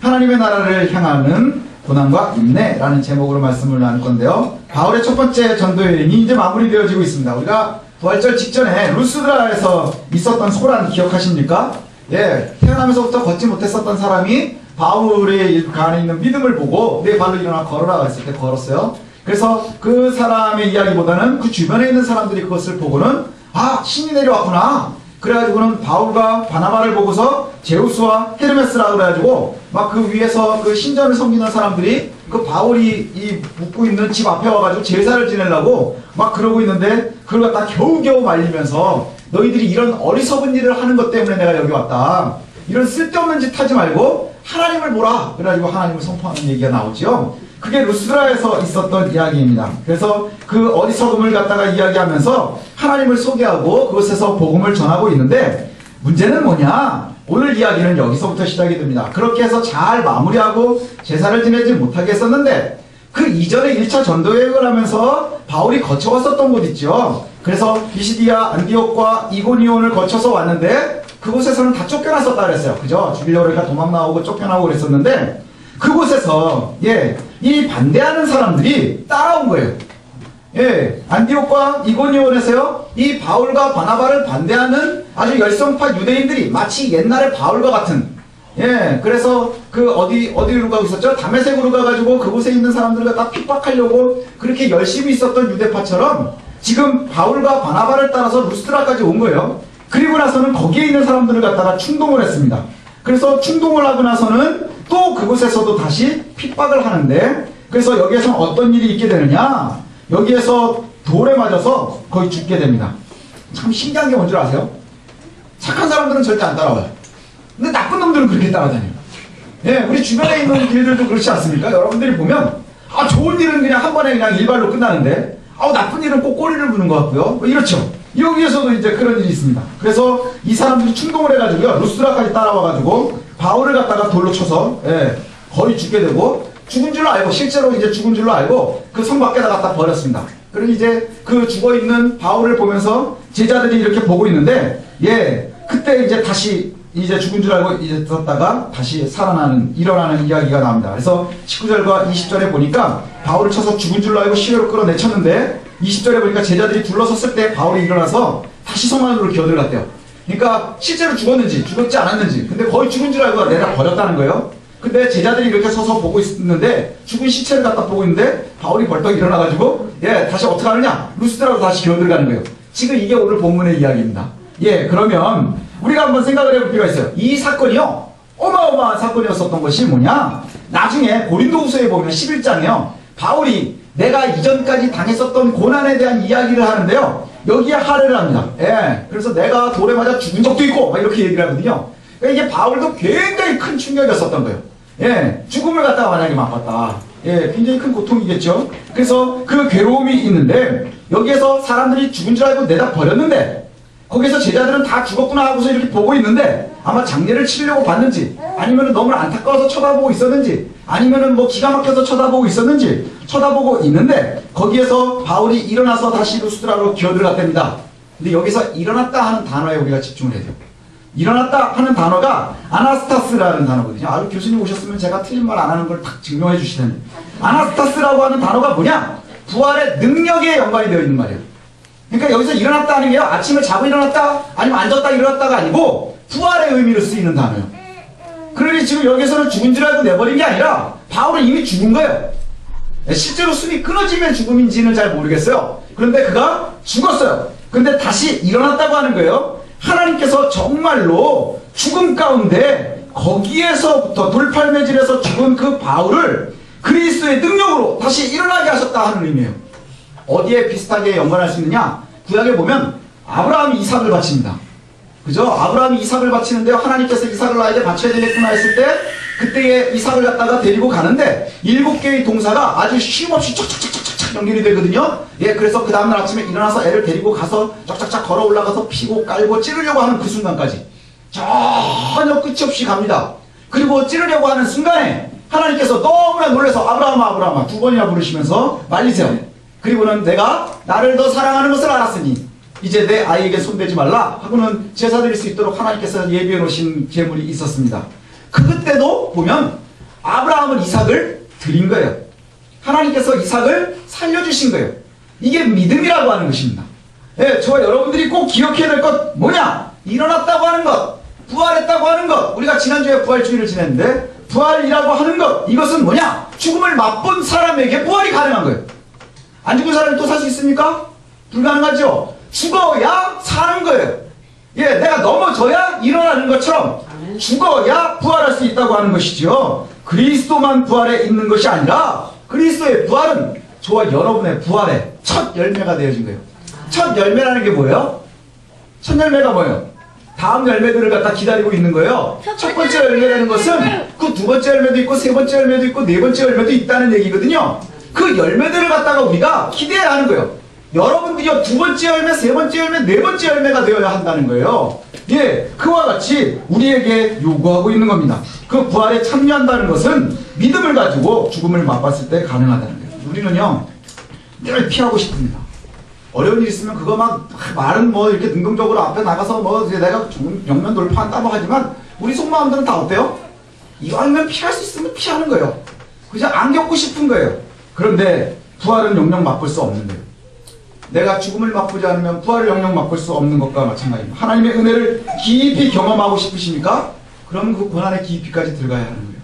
하나님의 나라를 향하는 고난과 인내라는 제목으로 말씀을 나눌 건데요. 바울의 첫 번째 전도 여행이 이제 마무리되어지고 있습니다. 우리가 부활절 직전에 루스드라에서 있었던 소란 기억하십니까? 예, 태어나면서부터 걷지 못했었던 사람이 바울의 안에 있는 믿음을 보고 내 발로 일어나 걸어라 했을 때 걸었어요. 그래서 그 사람의 이야기보다는 그 주변에 있는 사람들이 그것을 보고는 아, 신이 내려왔구나. 그래가지고는 바울과 바나바를 보고서 제우스와 헤르메스라고 그래가지고 막 그 위에서 그 신전을 섬기는 사람들이 그 바울이 이 묵고 있는 집 앞에 와가지고 제사를 지내려고 막 그러고 있는데 그걸 갖다 겨우겨우 말리면서 너희들이 이런 어리석은 일을 하는 것 때문에 내가 여기 왔다. 이런 쓸데없는 짓 하지 말고 하나님을 보라. 그래가지고 하나님을 선포하는 얘기가 나오죠. 그게 루스드라에서 있었던 이야기입니다. 그래서 그 어리석음을 갖다가 이야기하면서 하나님을 소개하고 그곳에서 복음을 전하고 있는데 문제는 뭐냐? 오늘 이야기는 여기서부터 시작이 됩니다. 그렇게 해서 잘 마무리하고 제사를 지내지 못하게 했었는데 그 이전에 1차 전도여행을 하면서 바울이 거쳐왔었던 곳 있죠. 그래서 비시디아, 안디옥과 이고니온을 거쳐서 왔는데 그곳에서는 다 쫓겨났었다 그랬어요. 그죠? 죽이려고 그러니까 도망 나오고 쫓겨나오고 그랬었는데 그곳에서 이 반대하는 사람들이 따라온 거예요. 안디옥과 이고니온에서요, 이 바울과 바나바를 반대하는 아주 열성파 유대인들이 마치 옛날에 바울과 같은, 그래서 그 어디로 가고 있었죠? 다메섹으로 가가지고 그곳에 있는 사람들을 다 핍박하려고 그렇게 열심히 있었던 유대파처럼 지금 바울과 바나바를 따라서 루스드라까지 온 거예요. 그리고 나서는 거기에 있는 사람들을 갖다가 충동을 했습니다. 그래서 충동을 하고 나서는 또 그곳에서도 다시 핍박을 하는데, 그래서 여기에서는 어떤 일이 있게 되느냐? 여기에서 돌에 맞아서 거의 죽게 됩니다. 참 신기한 게 뭔지 아세요? 착한 사람들은 절대 안 따라와요. 근데 나쁜 놈들은 그렇게 따라다녀요. 우리 주변에 있는 일들도 그렇지 않습니까? 여러분들이 보면 좋은 일은 그냥 한 번에 그냥 일발로 끝나는데 나쁜 일은 꼭 꼬리를 무는 것 같고요. 뭐 이렇죠. 여기에서도 이제 그런 일이 있습니다. 그래서 이 사람들이 충동을 해가지고요, 루스드라까지 따라와가지고 바울을 갖다가 돌로 쳐서 거의 죽게 되고, 죽은 줄로 알고, 실제로 이제 죽은 줄로 알고 그 성 밖에다 갖다 버렸습니다. 그리고 이제 그 죽어있는 바울을 보면서 제자들이 이렇게 보고 있는데, 그때 이제 다시 이제 죽은 줄 알고 이제 떴다가 다시 일어나는 이야기가 나옵니다. 그래서 19절과 20절에 보니까 바울을 쳐서 죽은 줄로 알고 시외로 끌어내쳤는데 20절에 보니까 제자들이 둘러섰을 때 바울이 일어나서 다시 성 안으로 기어들어갔대요. 그러니까 실제로 죽었는지 죽었지 않았는지, 근데 거의 죽은 줄 알고 내다 버렸다는 거예요. 근데 제자들이 이렇게 서서 보고 있는데 죽은 시체를 갖다 보고 있는데 바울이 벌떡 일어나가지고 다시 어떻게 하느냐? 루스드라로 다시 기어들어가는 거예요. 지금 이게 오늘 본문의 이야기입니다. 그러면 우리가 한번 생각을 해볼 필요가 있어요. 이 사건이요, 어마어마한 사건이었었던 것이 뭐냐? 나중에 고린도후서에 보면 11장에요, 바울이 내가 이전까지 당했었던 고난에 대한 이야기를 하는데요, 여기에 할애를 합니다. 그래서 내가 돌에 맞아 죽은 적도 있고 막 이렇게 얘기를 하거든요. 그러니까 이게 바울도 굉장히 큰 충격이었었던 거예요. 죽음을 갖다가 만약에 맛봤다. 굉장히 큰 고통이겠죠. 그래서 그 괴로움이 있는데 여기에서 사람들이 죽은 줄 알고 내다 버렸는데 거기서 제자들은 다 죽었구나 하고서 이렇게 보고 있는데 아마 장례를 치려고 봤는지, 아니면 너무 안타까워서 쳐다보고 있었는지, 아니면 뭐 기가 막혀서 쳐다보고 있었는지 쳐다보고 있는데 거기에서 바울이 일어나서 다시 루스드라로 기어들어갔답니다. 근데 여기서 일어났다 하는 단어에 우리가 집중을 해야 돼요. 일어났다 하는 단어가 아나스타스라는 단어거든요. 교수님 오셨으면 제가 틀린 말 안 하는 걸 딱 증명해 주시다니. 아나스타스라고 하는 단어가 뭐냐? 부활의 능력에 연관이 되어 있는 말이에요. 그러니까 여기서 일어났다 하는 게요, 아침에 자고 일어났다, 아니면 앉았다 일어났다가 아니고 부활의 의미로 쓰이는 단어예요. 그러니 지금 여기서는 죽은 줄 알고 내버린 게 아니라 바울은 이미 죽은 거예요. 실제로 숨이 끊어지면 죽음인지는 잘 모르겠어요. 그런데 그가 죽었어요. 근데 다시 일어났다고 하는 거예요. 하나님께서 정말로 죽음 가운데 거기에서부터 돌팔매질에서 죽은 그 바울을 그리스도의 능력으로 다시 일어나게 하셨다 하는 의미예요. 어디에 비슷하게 연관할 수 있느냐? 구약에 보면 아브라함이 이삭을 바칩니다. 그죠? 아브라함이 이삭을 바치는데요, 하나님께서 이삭을 나에게 바쳐야 되겠구나 했을 때 그때에 이삭을 갖다가 데리고 가는데 7개의 동사가 아주 쉼없이 척척척척척 연결이 되거든요. 그래서 그 다음날 아침에 일어나서 애를 데리고 가서 쫙쫙쫙 걸어 올라가서 피고 깔고 찌르려고 하는 그 순간까지 전혀 끝이 없이 갑니다. 그리고 찌르려고 하는 순간에 하나님께서 너무나 놀라서 아브라함아 아브라함아 2번이나 부르시면서 말리세요. 그리고는 내가 나를 더 사랑하는 것을 알았으니 이제 내 아이에게 손대지 말라 하고는 제사 드릴 수 있도록 하나님께서 예비해 놓으신 제물이 있었습니다. 그때도 보면 아브라함은 이삭을 드린 거예요. 하나님께서 이삭을 살려주신 거예요. 이게 믿음이라고 하는 것입니다. 예, 저와 여러분들이 꼭 기억해야 될 것 뭐냐? 일어났다고 하는 것, 부활했다고 하는 것. 우리가 지난주에 부활주의를 지냈는데 부활이라고 하는 것, 이것은 뭐냐? 죽음을 맛본 사람에게 부활이 가능한 거예요. 안 죽은 사람이 또 살 수 있습니까? 불가능하죠. 죽어야 사는 거예요. 예, 내가 넘어져야 일어나는 것처럼 죽어야 부활할 수 있다고 하는 것이죠. 그리스도만 부활에 있는 것이 아니라 그리스도의 부활은 저와 여러분의 부활의 첫 열매가 되어진 거예요. 첫 열매라는 게 뭐예요? 첫 열매가 뭐예요? 다음 열매들을 갖다 기다리고 있는 거예요. 첫 번째 열매라는 것은 그 두 번째 열매도 있고 세 번째 열매도 있고 네 번째 열매도 있다는 얘기거든요. 그 열매들을 갖다가 우리가 기대해야 하는 거예요. 여러분들이요, 두 번째 열매, 세 번째 열매, 네 번째 열매가 되어야 한다는 거예요. 예, 그와 같이 우리에게 요구하고 있는 겁니다. 그 부활에 참여한다는 것은 믿음을 가지고 죽음을 맛봤을 때 가능하다는 거예요. 우리는요, 늘 피하고 싶습니다. 어려운 일 있으면 그거 막 말은 뭐 이렇게 능동적으로 앞에 나가서 뭐 내가 영면 돌파한다고 하지만 우리 속마음들은 다 어때요? 이왕이면 피할 수 있으면 피하는 거예요. 그냥 안 겪고 싶은 거예요. 그런데 부활은 영영 맛볼 수 없는 거예요. 내가 죽음을 맛보지 않으면 부활을 영영 맛볼 수 없는 것과 마찬가지입니다. 하나님의 은혜를 깊이 경험하고 싶으십니까? 그럼 그 고난의 깊이까지 들어가야 하는 거예요.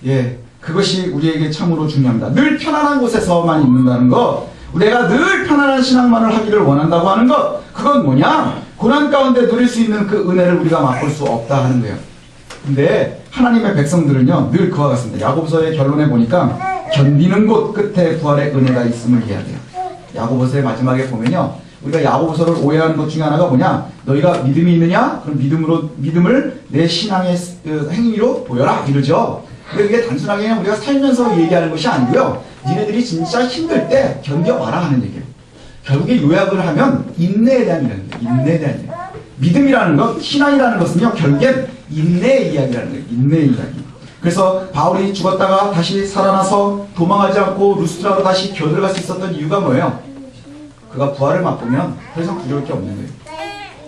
예, 그것이 우리에게 참으로 중요합니다. 늘 편안한 곳에서만 있는다는 것, 내가 늘 편안한 신앙만을 하기를 원한다고 하는 것, 그건 뭐냐? 고난 가운데 누릴 수 있는 그 은혜를 우리가 맛볼 수 없다 하는 거예요. 근데 하나님의 백성들은요, 늘 그와 같습니다. 야고보서의 결론에 보니까 견디는 곳 끝에 부활의 은혜가 있음을 이해해야 돼요. 야고보서의 마지막에 보면요, 우리가 야고보서를 오해하는 것 중에 하나가 뭐냐? 너희가 믿음이 있느냐? 그럼 믿음을 내 신앙의 행위로 보여라 이러죠. 근데 그게 단순하게 그냥 우리가 살면서 얘기하는 것이 아니고요, 니네들이 진짜 힘들 때 견뎌봐라 하는 얘기예요. 결국에 요약을 하면 인내에 대한 이야기예요. 인내에 대한 이야기. 믿음이라는 것, 신앙이라는 것은요, 결국엔 인내의 이야기라는 거예요. 인내의 이야기. 그래서 바울이 죽었다가 다시 살아나서 도망하지 않고 루스트라로 다시 겨들어갈 수 있었던 이유가 뭐예요? 그가 부활을 맛보면 더 이상 두려울 게 없는 거예요.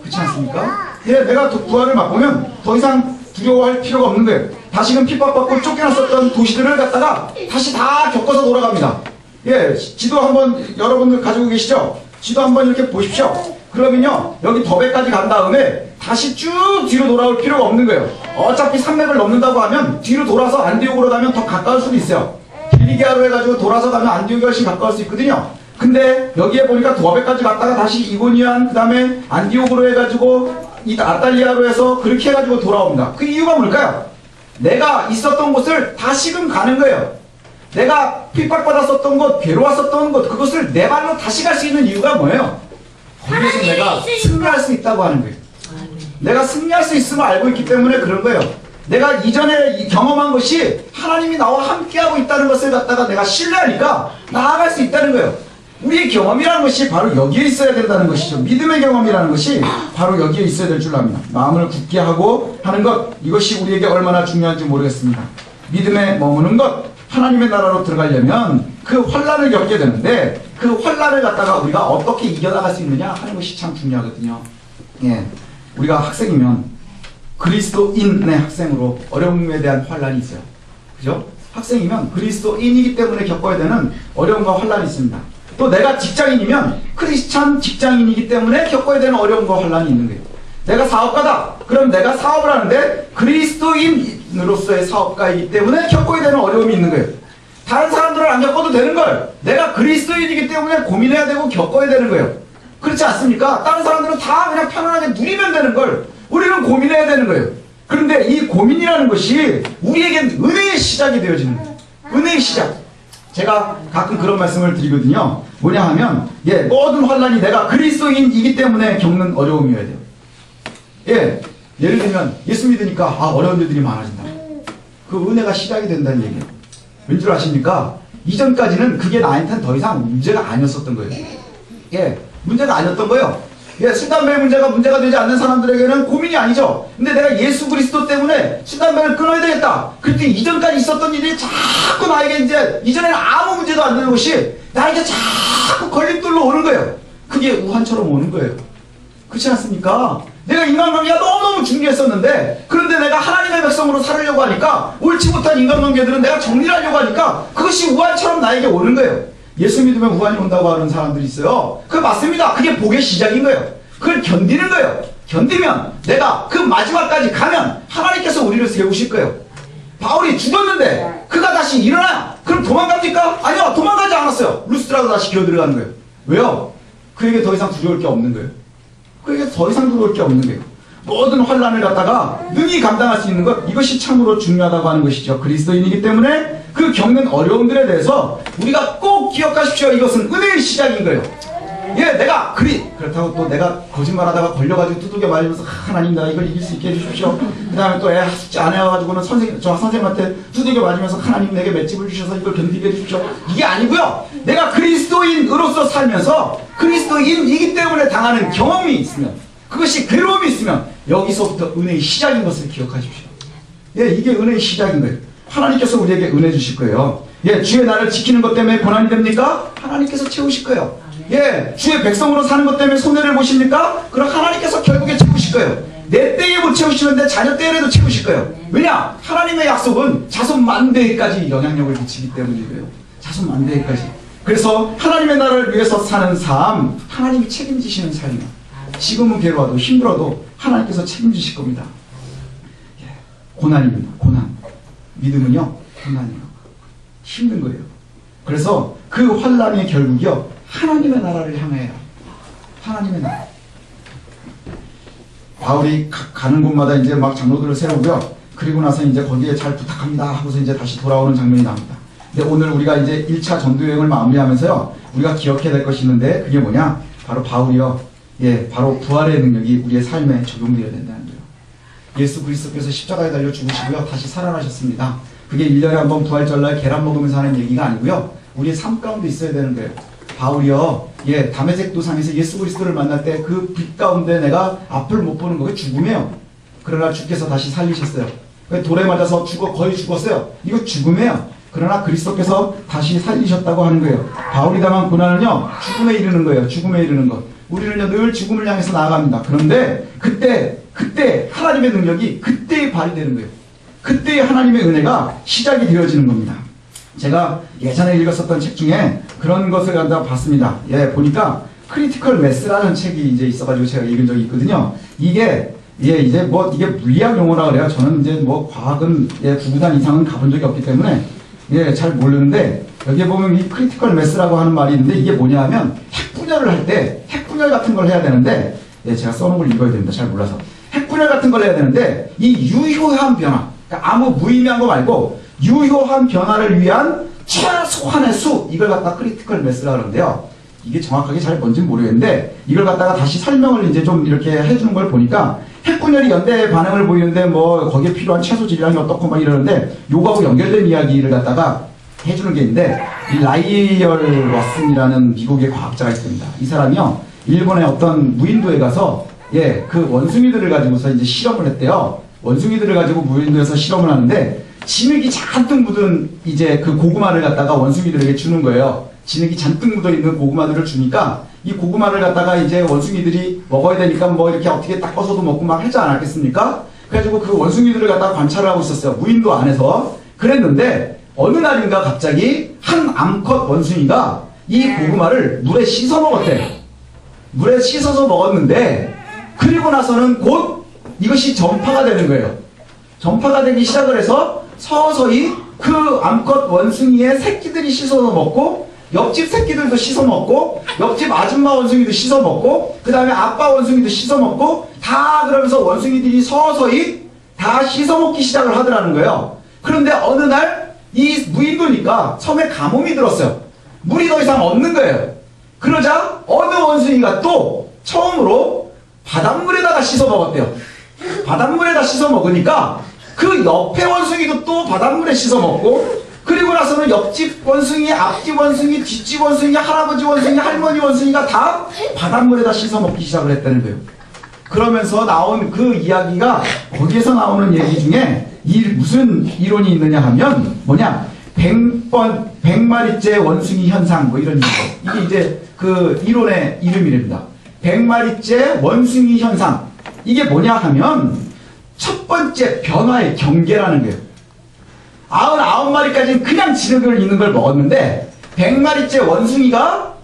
그렇지 않습니까? 예, 내가 부활을 맛보면 더 이상 두려워할 필요가 없는 거예요. 다시금 핍박받고 쫓겨났었던 도시들을 갖다가 다시 다 겪어서 돌아갑니다. 예, 지도 한번 여러분들 가지고 계시죠? 지도 한번 이렇게 보십시오. 그러면요, 여기 더베까지 간 다음에 다시 쭉 뒤로 돌아올 필요가 없는 거예요. 어차피 산맥을 넘는다고 하면 뒤로 돌아서 안디옥으로 가면 더 가까울 수도 있어요. 길리기아로 해가지고 돌아서 가면 안디옥이 훨씬 가까울 수 있거든요. 근데 여기에 보니까 더베까지 갔다가 다시 이고니안, 그 다음에 안디옥으로 해가지고 이 아탈리아로 해서 그렇게 해가지고 돌아옵니다. 그 이유가 뭘까요? 내가 있었던 곳을 다시금 가는 거예요. 내가 핍박받았었던 곳, 괴로웠었던 곳, 그것을 내 발로 다시 갈 수 있는 이유가 뭐예요? 거기에서 내가 승리할 수 있다고 하는 거예요. 내가 승리할 수 있음을 알고 있기 때문에 그런 거예요. 내가 이전에 경험한 것이 하나님이 나와 함께하고 있다는 것을 갖다가 내가 신뢰하니까 나아갈 수 있다는 거예요. 우리의 경험이라는 것이 바로 여기에 있어야 된다는 것이죠. 믿음의 경험이라는 것이 바로 여기에 있어야 될 줄 압니다. 마음을 굳게 하고 하는 것, 이것이 우리에게 얼마나 중요한지 모르겠습니다. 믿음에 머무는 것, 하나님의 나라로 들어가려면 그 환난을 겪게 되는데 그 환난을 갖다가 우리가 어떻게 이겨나갈 수 있느냐 하는 것이 참 중요하거든요. 예, 우리가 학생이면 그리스도인의 학생으로 어려움에 대한 환난이 있어요. 그죠? 학생이면 그리스도인이기 때문에 겪어야 되는 어려움과 환난이 있습니다. 또 내가 직장인이면 크리스찬 직장인이기 때문에 겪어야 되는 어려움과 환난이 있는 거예요. 내가 사업가다. 그럼 내가 사업을 하는데 그리스도인으로서의 사업가이기 때문에 겪어야 되는 어려움이 있는 거예요. 다른 사람들은 안 겪어도 되는 걸 내가 그리스도인이기 때문에 고민해야 되고 겪어야 되는 거예요. 그렇지 않습니까? 다른 사람들은 다 그냥 편안하게 누리면 되는 걸 우리는 고민해야 되는 거예요. 그런데 이 고민이라는 것이 우리에겐 은혜의 시작이 되어지는 거예요. 은혜의 시작. 제가 가끔 그런 말씀을 드리거든요. 뭐냐 하면, 예, 모든 환난이 내가 그리스도인이기 때문에 겪는 어려움이어야 돼요. 예, 예를 들면 예수 믿으니까 어려운 일들이 많아진다. 그 은혜가 시작이 된다는 얘기예요. 왠 줄 아십니까? 이전까지는 그게 나한테는 더 이상 문제가 아니었었던 거예요. 예, 문제가 아니었던 거예요. 예, 술, 담배의 문제가 되지 않는 사람들에게는 고민이 아니죠. 근데 내가 예수 그리스도 때문에 술, 담배를 끊어야 되겠다. 그때 이전까지 있었던 일이 자꾸 나에게 이전에는 아무 문제도 안 되는 것이 나에게 자꾸 걸림돌로 오는 거예요. 그게 우한처럼 오는 거예요. 그렇지 않습니까? 내가 인간관계가 너무너무 중요했었는데, 그런데 내가 하나님의 백성으로 살으려고 하니까 옳지 못한 인간관계들은 내가 정리를 하려고 하니까 그것이 우환처럼 나에게 오는 거예요. 예수 믿으면 우환이 온다고 하는 사람들이 있어요. 그거 맞습니다. 그게 복의 시작인 거예요. 그걸 견디는 거예요. 견디면 내가 그 마지막까지 가면 하나님께서 우리를 세우실 거예요. 바울이 죽었는데 그가 다시 일어나요. 그럼 도망갑니까? 아니요, 도망가지 않았어요. 루스드라로 다시 기어 들어가는 거예요. 왜요? 그에게 더 이상 두려울 게 없는 거예요. 그에게 더 이상 두려울 게 없는 거예요. 모든 환난을 갖다가 능히 감당할 수 있는 것, 이것이 참으로 중요하다고 하는 것이죠. 그리스도인이기 때문에 그 겪는 어려움들에 대해서 우리가 꼭 기억하십시오. 이것은 은혜의 시작인 거예요. 예, 내가 그렇다고 또 내가 거짓말하다가 걸려가지고 두들겨 맞으면서 하나님 나 이걸 이길 수 있게 해주십시오. 그 다음에 또 애 숙제 안 해와가지고는 저 선생님한테 두들겨 맞으면서 하나님 내게 맷집을 주셔서 이걸 견디게 해주십시오. 이게 아니고요. 내가 그리스도인으로서 살면서 그리스도인이기 때문에 당하는 경험이 있으면, 그것이 괴로움이 있으면 여기서부터 은혜의 시작인 것을 기억하십시오. 예, 이게 은혜의 시작인 거예요. 하나님께서 우리에게 은혜 주실 거예요. 예, 주의 나를 지키는 것 때문에 고난이 됩니까? 하나님께서 채우실 거예요. 예, 주의 백성으로 사는 것 때문에 손해를 보십니까? 그럼 하나님께서 결국에 채우실 거예요. 내 때에 못 채우시면 내 자녀 때에도 채우실 거예요. 왜냐? 하나님의 약속은 자손 만대까지 영향력을 미치기 때문이에요. 자손 만대까지. 그래서 하나님의 나라를 위해서 사는 삶, 하나님이 책임지시는 삶이에요. 지금은 괴로워도 힘들어도 하나님께서 책임지실 겁니다. 예, 고난입니다. 고난. 믿음은요, 고난이에요. 힘든 거예요. 그래서 그 환난의 결국이요, 하나님의 나라를 향해요. 하나님의 나라. 바울이 가는 곳마다 이제 막 장로들을 세우고요. 그리고 나서 이제 거기에 잘 부탁합니다 하고서 이제 다시 돌아오는 장면이 나옵니다. 근데 오늘 우리가 이제 1차 전도 여행을 마무리하면서요, 우리가 기억해야 될 것이 있는데, 그게 뭐냐? 바로 바울이요. 예, 바로 부활의 능력이 우리의 삶에 적용되어야 된다는 거예요. 예수 그리스도께서 십자가에 달려 죽으시고요, 다시 살아나셨습니다. 그게 1년에 한 번 부활절날 계란 먹으면서 하는 얘기가 아니고요, 우리의 삶 가운데 있어야 되는 거예요. 바울이요, 예, 다메섹 도상에서 예수 그리스도를 만날 때 그 빛 가운데 내가 앞을 못 보는 거가 죽음이에요. 그러나 주께서 다시 살리셨어요. 돌에 맞아서 거의 죽었어요. 이거 죽음이에요. 그러나 그리스도께서 다시 살리셨다고 하는 거예요. 바울이 당한 고난은요, 죽음에 이르는 거예요. 죽음에 이르는 것. 우리는요, 늘 죽음을 향해서 나아갑니다. 그런데 그때 하나님의 능력이 그때 발휘되는 거예요. 그때 하나님의 은혜가 시작이 되어지는 겁니다. 제가 예전에 읽었었던 책 중에 그런 것을 갖다 봤습니다. 예, 보니까 크리티컬 매스라는 책이 이제 있어가지고 제가 읽은 적이 있거든요. 이게 이제 뭐 이게 물리학 용어라 그래요. 저는 이제 뭐 과학은 구구단 이상은 가본 적이 없기 때문에 잘 모르는데, 여기에 보면 이 크리티컬 매스라고 하는 말이 있는데, 이게 뭐냐 하면 핵분열을 할 때 핵분열 같은 걸 해야 되는데, 제가 써놓은 걸 읽어야 됩니다. 잘 몰라서. 핵분열 같은 걸 해야 되는데, 이 유효한 변화, 그러니까 아무 무의미한 거 말고 유효한 변화를 위한 최소한의 수, 이걸 갖다 크리티컬 매스라 그러는데요. 이게 정확하게 잘 뭔지는 모르겠는데, 이걸 갖다가 다시 설명을 이제 좀 이렇게 해주는 걸 보니까, 핵분열이 연대 반응을 보이는데 뭐 거기에 필요한 채소 질량이 어떻고 막 이러는데, 요거하고 연결된 이야기를 갖다가 해주는 게 있는데, 이 라이얼 왓슨이라는 미국의 과학자가 있습니다. 이 사람이요, 일본의 어떤 무인도에 가서 그 원숭이들을 가지고서 이제 실험을 했대요. 원숭이들을 가지고 무인도에서 실험을 하는데, 진흙이 잔뜩 묻은 이제 그 고구마를 갖다가 원숭이들에게 주는 거예요. 진흙이 잔뜩 묻어 있는 고구마들을 주니까, 이 고구마를 갖다가 이제 원숭이들이 먹어야 되니까 뭐 이렇게 어떻게 닦아서도 먹고 막 하지 않았겠습니까? 그래가지고 그 원숭이들을 갖다가 관찰을 하고 있었어요. 무인도 안에서. 그랬는데 어느 날인가 갑자기 한 암컷 원숭이가 이 고구마를 물에 씻어 먹었대. 물에 씻어서 먹었는데, 그리고 나서는 곧 이것이 전파가 되는 거예요. 전파가 되기 시작을 해서 서서히 그 암컷 원숭이의 새끼들이 씻어서 먹고, 옆집 새끼들도 씻어 먹고, 옆집 아줌마 원숭이도 씻어 먹고, 그 다음에 아빠 원숭이도 씻어 먹고, 다 그러면서 원숭이들이 서서히 다 씻어 먹기 시작을 하더라는 거예요. 그런데 어느 날 이 무인도니까 섬에 가뭄이 들었어요. 물이 더 이상 없는 거예요. 그러자 어느 원숭이가 또 처음으로 바닷물에다가 씻어 먹었대요. 바닷물에다 씻어 먹으니까 그 옆에 원숭이도 또 바닷물에 씻어 먹고, 그리고 나서는 옆집 원숭이, 앞집 원숭이, 뒷집 원숭이, 할아버지 원숭이, 할머니 원숭이가 다 바닷물에다 씻어 먹기 시작을 했다는 거예요. 그러면서 나온 그 이야기가, 거기에서 나오는 얘기 중에 무슨 이론이 있느냐 하면 뭐냐, 100마리째 원숭이 현상 뭐 이런 얘기. 이게 이제 그 이론의 이름이랍니다. 100마리째 원숭이 현상. 이게 뭐냐 하면 첫 번째 변화의 경계라는 거예요. 99마리까지는 그냥 진흙을 있는 걸 먹었는데 100마리째 원숭이가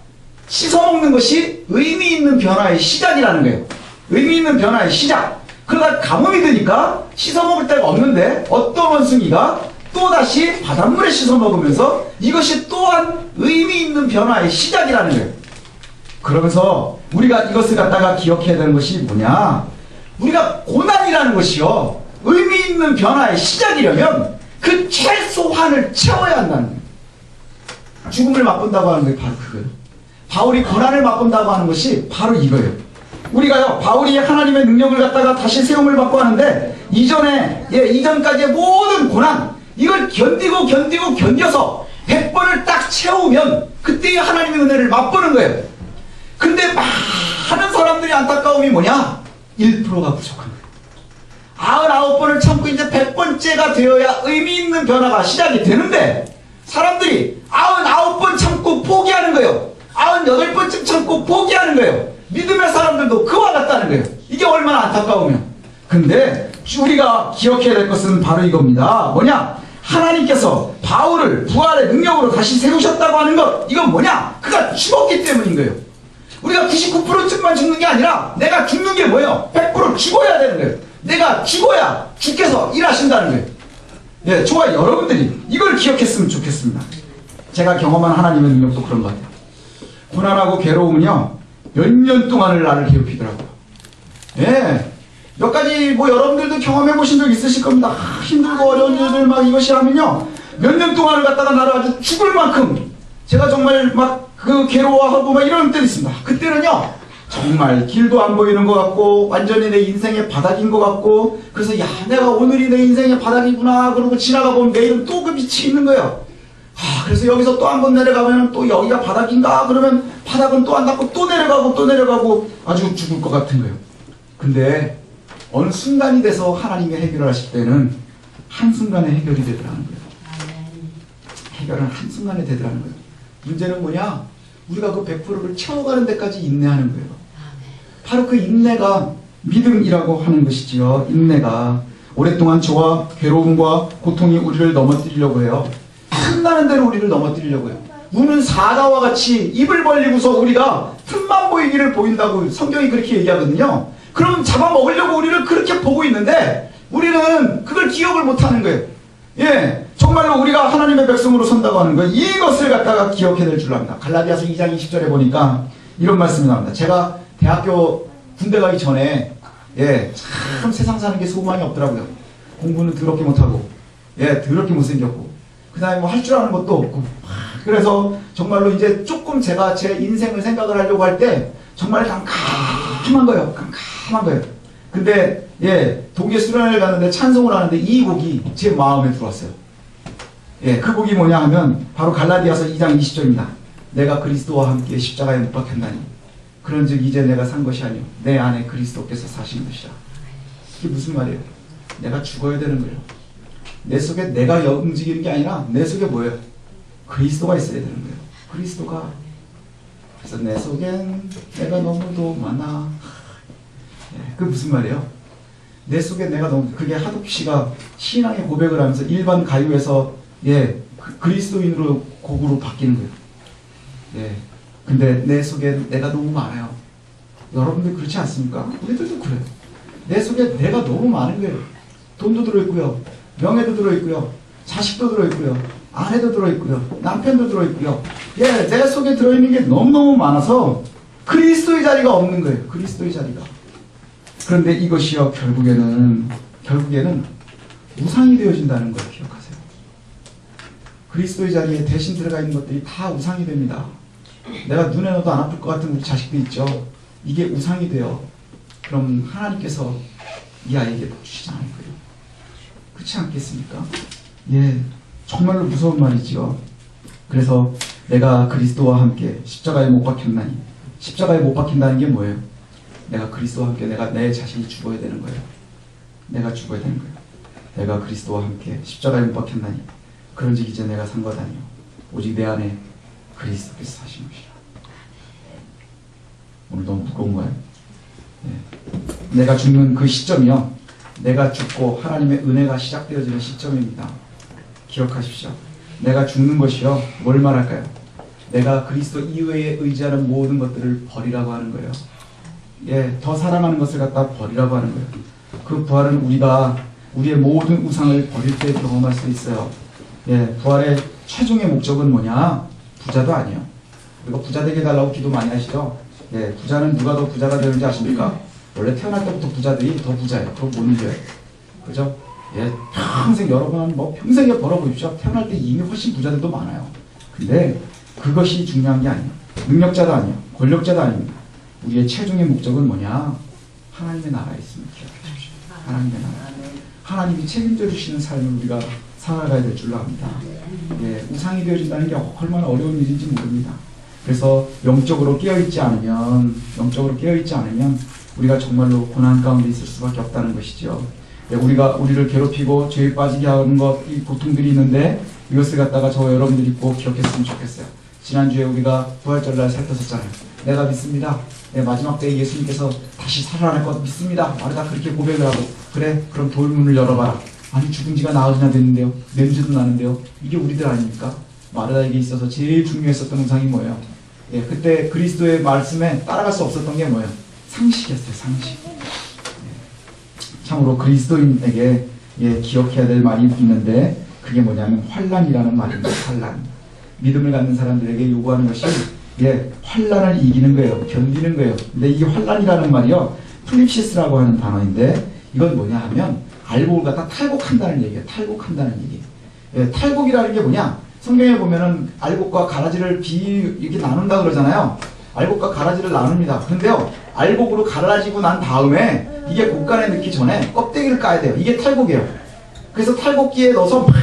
씻어먹는 것이 의미 있는 변화의 시작이라는 거예요. 의미 있는 변화의 시작. 그러다 가뭄이 드니까 씻어먹을 데가 없는데 어떤 원숭이가 또다시 바닷물에 씻어먹으면서 이것이 또한 의미 있는 변화의 시작이라는 거예요. 그러면서 우리가 이것을 갖다가 기억해야 되는 것이 뭐냐? 우리가 고난이라는 것이요, 의미 있는 변화의 시작이려면 그 최소한을 채워야 한다는 거예요. 죽음을 맛본다고 하는 게 바로 그거예요. 바울이 고난을 맛본다고 하는 것이 바로 이거예요. 우리가요, 바울이 하나님의 능력을 갖다가 다시 세움을 받고 하는데 이전까지의 모든 고난, 이걸 견뎌서 100번을 딱 채우면 그때의 하나님의 은혜를 맛보는 거예요. 근데 많은 사람들이 안타까움이 뭐냐? 1%가 부족한 거예요. 99번을 참고 이제 100번째가 되어야 의미 있는 변화가 시작이 되는데 사람들이 99번 참고 포기하는 거예요. 98번쯤 참고 포기하는 거예요. 믿음의 사람들도 그와 같다는 거예요. 이게 얼마나 안타까우면. 근데 우리가 기억해야 될 것은 바로 이겁니다. 뭐냐? 하나님께서 바울을 부활의 능력으로 다시 세우셨다고 하는 것, 이건 뭐냐? 그가 죽었기 때문인 거예요. 우리가 99%쯤만 죽는 게 아니라 내가 죽는 게 뭐예요? 100% 죽어야 되는 거예요. 내가 죽어야 주께서 일하신다는 거예요. 예, 저와 여러분들이 이걸 기억했으면 좋겠습니다. 제가 경험한 하나님의 능력도 그런 것 같아요. 고난하고 괴로움은요, 몇 년 동안을 나를 괴롭히더라고요. 예. 몇 가지 여러분들도 경험해 보신 적 있으실 겁니다. 힘들고 어려운 일들 막 이것이 하면요, 몇 년 동안을 갖다가 나를 아주 죽을 만큼 제가 정말 괴로워하고 이런 때도 있습니다. 그때는요, 정말 길도 안 보이는 것 같고 완전히 내 인생의 바닥인 것 같고, 그래서 내가 오늘이 내 인생의 바닥이구나 그러고 지나가 보면 내일은 또 그 밑이 있는 거예요. 그래서 여기서 또 한 번 내려가면 또 여기가 바닥인가 그러면 바닥은 또 안 닿고 또 내려가고 아주 죽을 것 같은 거예요. 근데 어느 순간이 돼서 하나님이 해결을 하실 때는 한순간에 해결이 되더라는 거예요. 해결은 한순간에 되더라는 거예요. 문제는 뭐냐? 우리가 그 100%를 채워가는 데까지 인내하는 거예요. 바로 그 인내가 믿음이라고 하는 것이지요. 인내가 오랫동안 저와 괴로움과 고통이 우리를 넘어뜨리려고 해요. 틈나는 대로 우리를 넘어뜨리려고 해요. 우는 사자와 같이 입을 벌리고서 우리가 틈만 보이기를 보인다고 성경이 그렇게 얘기하거든요. 그럼 잡아먹으려고 우리를 그렇게 보고 있는데 우리는 그걸 기억을 못하는 거예요. 예, 정말로 우리가 하나님의 백성으로 선다고 하는 거예요. 이것을 갖다가 기억해야 될 줄 압니다. 갈라디아서 2장 20절에 보니까 이런 말씀이 나옵니다. 제가 대학교 군대 가기 전에 참 세상 사는 게 소망이 없더라고요. 공부는 더럽게 못하고 더럽게 못생겼고 그 다음에 할 줄 아는 것도 없고, 그래서 정말로 이제 조금 제가 제 인생을 생각을 하려고 할 때 정말 깜깜한 거예요. 깜깜한 거예요. 근데 동계 수련회를 갔는데 찬송을 하는데 이 곡이 제 마음에 들어왔어요. 그 곡이 뭐냐 하면 바로 갈라디아서 2장 20절입니다. 내가 그리스도와 함께 십자가에 못 박혔나니 그런즉 이제 내가 산 것이 아니요 내 안에 그리스도께서 사신 것이라. 이게 무슨 말이에요? 내가 죽어야 되는 거예요. 내 속에 내가 움직이는 게 아니라 내 속에 뭐예요? 그리스도가 있어야 되는 거예요. 그리스도가. 그래서 내 속엔 내가 너무도 많아. 그게 무슨 말이에요? 내 속에 내가 너무, 그게 하덕 씨가 신앙의 고백을 하면서 일반 가요에서 그리스도인으로 곡으로 바뀌는 거예요. 근데 내 속에 내가 너무 많아요. 여러분들 그렇지 않습니까? 우리들도 그래요. 내 속에 내가 너무 많은 거예요. 돈도 들어있고요, 명예도 들어있고요, 자식도 들어있고요, 아내도 들어있고요, 남편도 들어있고요. 내 속에 들어있는 게 너무너무 많아서 그리스도의 자리가 없는 거예요. 그리스도의 자리가. 그런데 이것이요, 결국에는 우상이 되어진다는 걸 기억하세요. 그리스도의 자리에 대신 들어가 있는 것들이 다 우상이 됩니다. 내가 눈에 넣어도 안 아플 것 같은 우리 자식도 있죠. 이게 우상이 돼요. 그럼 하나님께서 이 아이에게 주시지 않을 거예요. 그렇지 않겠습니까? 정말로 무서운 말이지요. 그래서 내가 그리스도와 함께 십자가에 못 박혔나니, 십자가에 못 박힌다는 게 뭐예요? 내가 그리스도와 함께 내가 내 자신이 죽어야 되는 거예요. 내가 죽어야 되는 거예요. 내가 그리스도와 함께 십자가에 못 박혔나니 그런즉 이제 내가 산 것 아니요 오직 내 안에 그리스도께서 사신 것이라. 오늘 너무 무거운 거예요. 예. 내가 죽는 그 시점이요. 내가 죽고 하나님의 은혜가 시작되어지는 시점입니다. 기억하십시오. 내가 죽는 것이요. 뭘 말할까요? 내가 그리스도 이외에 의지하는 모든 것들을 버리라고 하는 거예요. 예, 더 사랑하는 것을 갖다 버리라고 하는 거예요. 그 부활은 우리가 우리의 모든 우상을 버릴 때 경험할 수 있어요. 예, 부활의 최종의 목적은 뭐냐? 부자도 아니에요. 우리가 부자 되게 해달라고 기도 많이 하시죠? 예, 부자는 누가 더 부자가 되는지 아십니까? 원래 태어날 때부터 부자들이 더 부자예요. 그거 못 이겨요. 그죠? 예, 평생 여러분 뭐 평생에 벌어보십시오. 태어날 때 이미 훨씬 부자들도 많아요. 근데 그것이 중요한 게 아니에요. 능력자도 아니에요. 권력자도 아닙니다. 우리의 최종의 목적은 뭐냐? 하나님의 나라에 있으면 기억해 주십시오. 하나님의 나라. 하나님이 책임져 주시는 삶을 우리가 살아가야 될 줄로 압니다. 예, 우상이 되어진다는 게 얼마나 어려운 일인지 모릅니다. 그래서 영적으로 깨어있지 않으면 우리가 정말로 고난 가운데 있을 수밖에 없다는 것이죠. 예, 우리를 괴롭히고 죄에 빠지게 하는 이 고통들이 있는데 이것을 갖다가 저와 여러분들이 꼭 기억했으면 좋겠어요. 지난주에 우리가 부활절날 살펴봤잖아요. 내가 믿습니다. 내 마지막 때에 예수님께서 다시 살아날 것 믿습니다. 마르다 그렇게 고백을 하고, 그래 그럼 돌문을 열어봐라. 아니 죽은 지가 나흘이나 됐는데요. 냄새도 나는데요. 이게 우리들 아닙니까? 마르다에게 있어서 제일 중요했었던 우상이 뭐예요? 예, 그때 그리스도의 말씀에 따라갈 수 없었던 게 뭐예요? 상식이었어요. 상식. 예, 참으로 그리스도인에게 기억해야 될 말이 있는데 그게 뭐냐면 환난이라는 말입니다. 환난. 믿음을 갖는 사람들에게 요구하는 것이 환난을 이기는 거예요. 견디는 거예요. 근데 이 환난이라는 말이요, 플립시스라고 하는 단어인데 이건 뭐냐 하면 알곡을 갖다 탈곡한다는 얘기예요. 탈곡한다는 얘기. 예, 탈곡이라는 게 뭐냐? 성경에 보면은 알곡과 가라지를 이렇게 나눈다 그러잖아요. 알곡과 가라지를 나눕니다. 근데요, 알곡으로 갈라지고 난 다음에 이게 곡간에 넣기 전에 껍데기를 까야 돼요. 이게 탈곡이에요. 그래서 탈곡기에 넣어서 막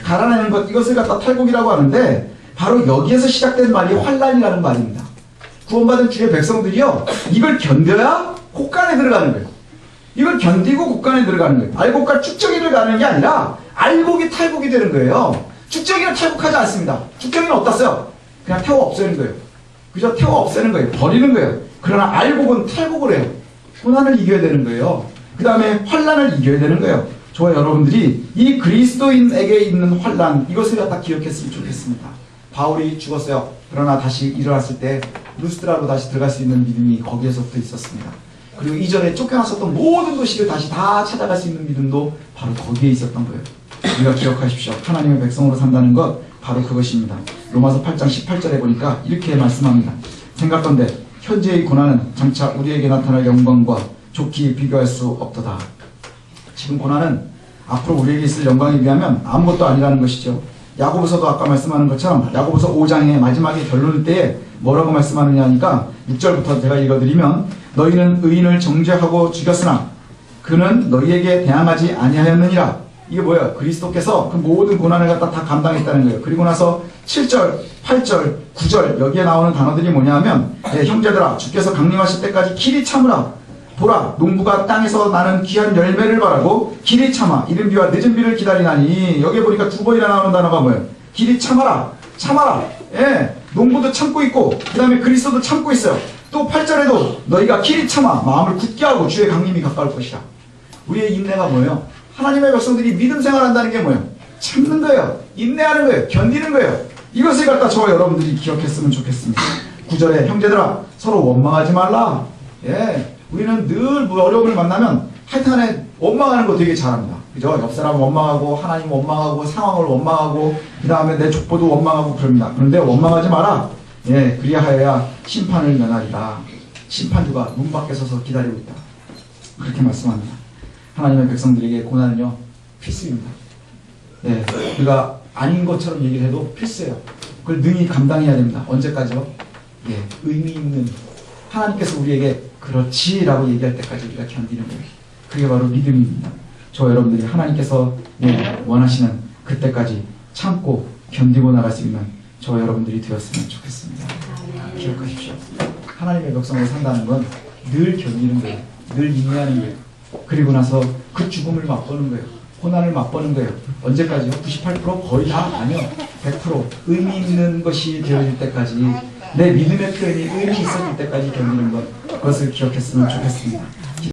갈아내는 것, 이것을 갖다 탈곡이라고 하는데 바로 여기에서 시작된 말이 환난이라는 말입니다. 구원받은 주의 백성들이요, 이걸 견뎌야 곡간에 들어가는 거예요. 이걸 견디고 곡간에 들어가는 거예요. 알곡과 축적이를 가는 게 아니라 알곡이 탈곡이 되는 거예요. 축적이는 탈곡하지 않습니다. 축적이는 어디다 써요? 그냥 태워 없애는 거예요. 그죠? 태워 없애는 거예요. 버리는 거예요. 그러나 알곡은 탈곡을 해요. 고난을 이겨야 되는 거예요. 그 다음에 환난을 이겨야 되는 거예요. 저와 여러분들이 이 그리스도인에게 있는 환난, 이것을 갖다 기억했으면 좋겠습니다. 바울이 죽었어요. 그러나 다시 일어났을 때 루스드라로 다시 들어갈 수 있는 믿음이 거기에서부터 있었습니다. 그리고 이전에 쫓겨났었던 모든 도시를 다시 다 찾아갈 수 있는 믿음도 바로 거기에 있었던 거예요. 우리가 기억하십시오. 하나님의 백성으로 산다는 것, 바로 그것입니다. 로마서 8장 18절에 보니까 이렇게 말씀합니다. 생각건대 현재의 고난은 장차 우리에게 나타날 영광과 좋게 비교할 수 없도다. 지금 고난은 앞으로 우리에게 있을 영광에 비하면 아무것도 아니라는 것이죠. 야고보서도 아까 말씀하는 것처럼 야고보서 5장의 마지막에 결론 때에 뭐라고 말씀하느냐 하니까 6절부터 제가 읽어드리면, 너희는 의인을 정죄하고 죽였으나 그는 너희에게 대항하지 아니하였느니라. 이게 뭐예요? 그리스도께서 그 모든 고난을 갖다 다 감당했다는 거예요. 그리고 나서 7절, 8절, 9절 여기에 나오는 단어들이 뭐냐 하면, 형제들아 주께서 강림하실 때까지 길이 참으라. 보라, 농부가 땅에서 나는 귀한 열매를 바라고 길이 참아 이른 비와 늦은 비를 기다리나니. 여기에 보니까 두 번이나 나오는 단어가 뭐예요? 길이 참아라. 참아라. 예, 농부도 참고 있고 그 다음에 그리스도도 참고 있어요. 또 8절에도 너희가 길이 참아 마음을 굳게 하고 주의 강림이 가까울 것이라. 우리의 인내가 뭐예요? 하나님의 백성들이 믿음 생활한다는 게 뭐예요? 참는 거예요. 인내하는 거예요. 견디는 거예요. 이것을 갖다 저와 여러분들이 기억했으면 좋겠습니다. 9절에 형제들아 서로 원망하지 말라. 예, 우리는 늘 어려움을 만나면 하여튼간에 원망하는 거 되게 잘합니다. 그죠? 옆 사람 원망하고 하나님 원망하고 상황을 원망하고 그 다음에 내 족보도 원망하고 그럽니다. 그런데 원망하지 마라. 예, 그리하여야 심판을 면하리라. 심판주가 문 밖에 서서 기다리고 있다. 그렇게 말씀합니다. 하나님의 백성들에게 고난은요, 필수입니다. 예, 우리가 아닌 것처럼 얘기를 해도 필수예요. 그걸 능히 감당해야 됩니다. 언제까지요? 예, 의미 있는, 하나님께서 우리에게 그렇지라고 얘기할 때까지 우리가 견디는 거예요. 그게 바로 믿음입니다. 저 여러분들이 하나님께서 원하시는 그때까지 참고 견디고 나갈 수 있는 저 여러분들이 되었으면 좋겠습니다. 기억하십시오. 하나님의 백성으로 산다는 건 늘 견디는 거예요. 늘 인내하는 거예요. 그리고 나서 그 죽음을 맛보는 거예요. 고난을 맛보는 거예요. 언제까지요? 98% 거의 다 아니요. 100% 의미 있는 것이 되어질 때까지, 내 믿음의 표현이 의미 있어질 때까지 견디는 것, 그것을 기억했으면 좋겠습니다.